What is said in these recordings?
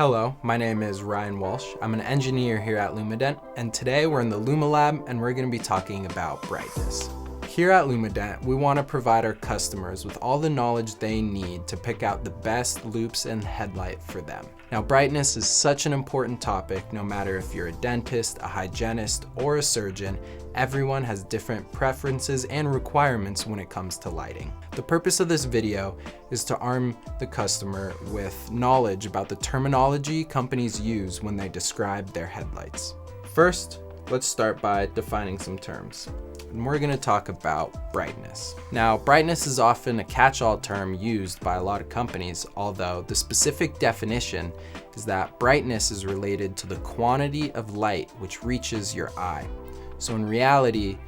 Hello, my name is Ryan Walsh. I'm an engineer here at LumaDent, and today we're in the LumaLab and we're going to be talking about brightness. Here at LumaDent, we want to provide our customers with all the knowledge they need to pick out the best loupes and headlight for them. Now, brightness is such an important topic, no matter if you're a dentist, a hygienist, or a surgeon. Everyone has different preferences and requirements when it comes to lighting. The purpose of this video is to arm the customer with knowledge about the terminology companies use when they describe their headlights. First, let's start by defining some terms. And we're going to talk about brightness. Now, brightness is often a catch-all term used by a lot of companies, although the specific definition is that brightness is related to the quantity of light which reaches your eye. So in reality,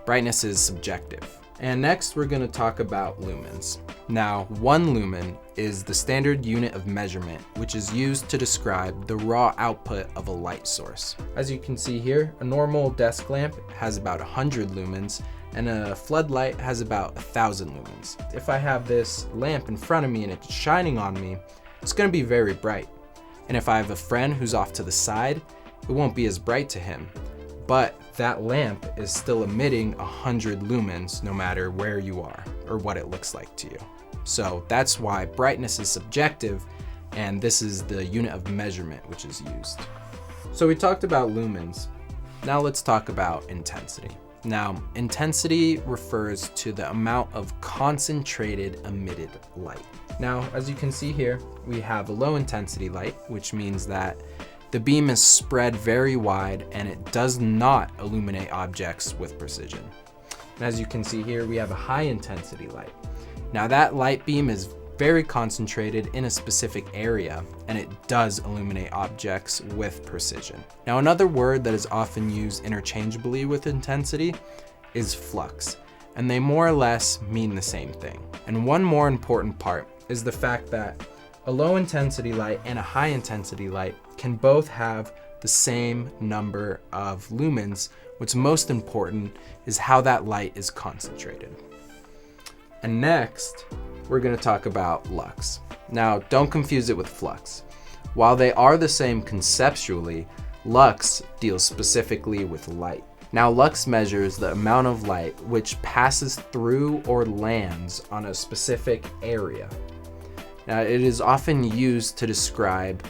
brightness is subjective. And next, we're going to talk about lumens. Now, 1 lumen is the standard unit of measurement, which is used to describe the raw output of a light source. As you can see here, a normal desk lamp has about 100 lumens, and a floodlight has about 1,000 lumens. If I have this lamp in front of me and it's shining on me, it's going to be very bright. And if I have a friend who's off to the side, it won't be as bright to him. But that lamp is still emitting 100 lumens no matter where you are or what it looks like to you. So that's why brightness is subjective, and this is the unit of measurement which is used. So we talked about lumens. Now let's talk about intensity. Now, intensity refers to the amount of concentrated emitted light. Now, as you can see here, we have a low intensity light, which means that the beam is spread very wide and it does not illuminate objects with precision. And as you can see here, we have a high intensity light. Now that light beam is very concentrated in a specific area and it does illuminate objects with precision. Now, another word that is often used interchangeably with intensity is flux, and they more or less mean the same thing. And one more important part is the fact that a low intensity light and a high intensity light can both have the same number of lumens. What's most important is how that light is concentrated. And next, we're going to talk about lux. Now, don't confuse it with flux. While they are the same conceptually, lux deals specifically with light. Now, lux measures the amount of light which passes through or lands on a specific area. Now, it is often used to describe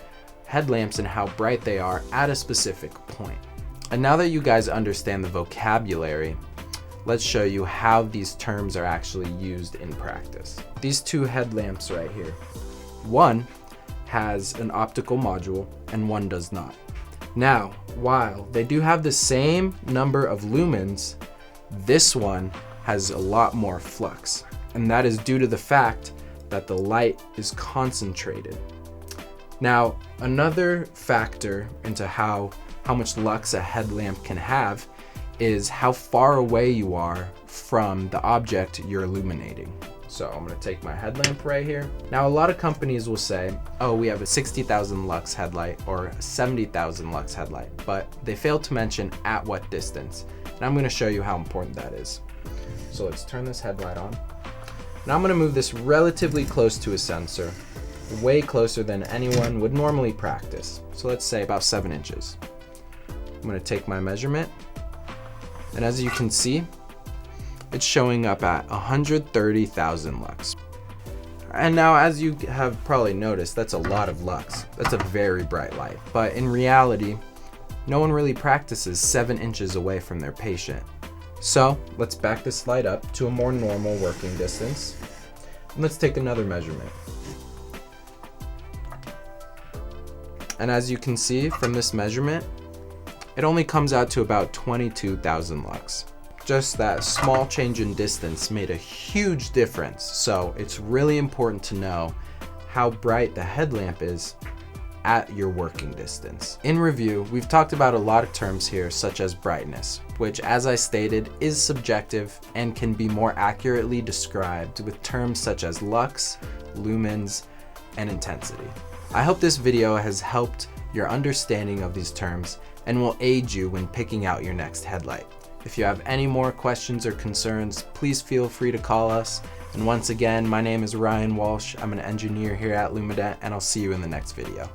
headlamps and how bright they are at a specific point. And now that you guys understand the vocabulary, let's show you how these terms are actually used in practice. These 2 headlamps right here, one has an optical module and one does not. Now, while they do have the same number of lumens, this one has a lot more flux. And that is due to the fact that the light is concentrated. Now, another factor into how much lux a headlamp can have is how far away you are from the object you're illuminating. So I'm going to take my headlamp right here. Now, a lot of companies will say, oh, we have a 60,000 lux headlight or a 70,000 lux headlight, but they fail to mention at what distance. And I'm going to show you how important that is. So let's turn this headlight on. Now I'm going to move this relatively close to a sensor, way closer than anyone would normally practice. So let's say about 7 inches. I'm going to take my measurement, and as you can see, it's showing up at 130,000 lux. And now, as you have probably noticed, that's a lot of lux. That's a very bright light. But in reality, no one really practices 7 inches away from their patient. So let's back this light up to a more normal working distance. And let's take another measurement. And as you can see from this measurement, it only comes out to about 22,000 lux. Just that small change in distance made a huge difference. So it's really important to know how bright the headlamp is at your working distance. In review, we've talked about a lot of terms here, such as brightness, which, as I stated, is subjective and can be more accurately described with terms such as lux, lumens, and intensity. I hope this video has helped your understanding of these terms and will aid you when picking out your next headlight. If you have any more questions or concerns, please feel free to call us. And once again, my name is Ryan Walsh. I'm an engineer here at LumaDent, and I'll see you in the next video.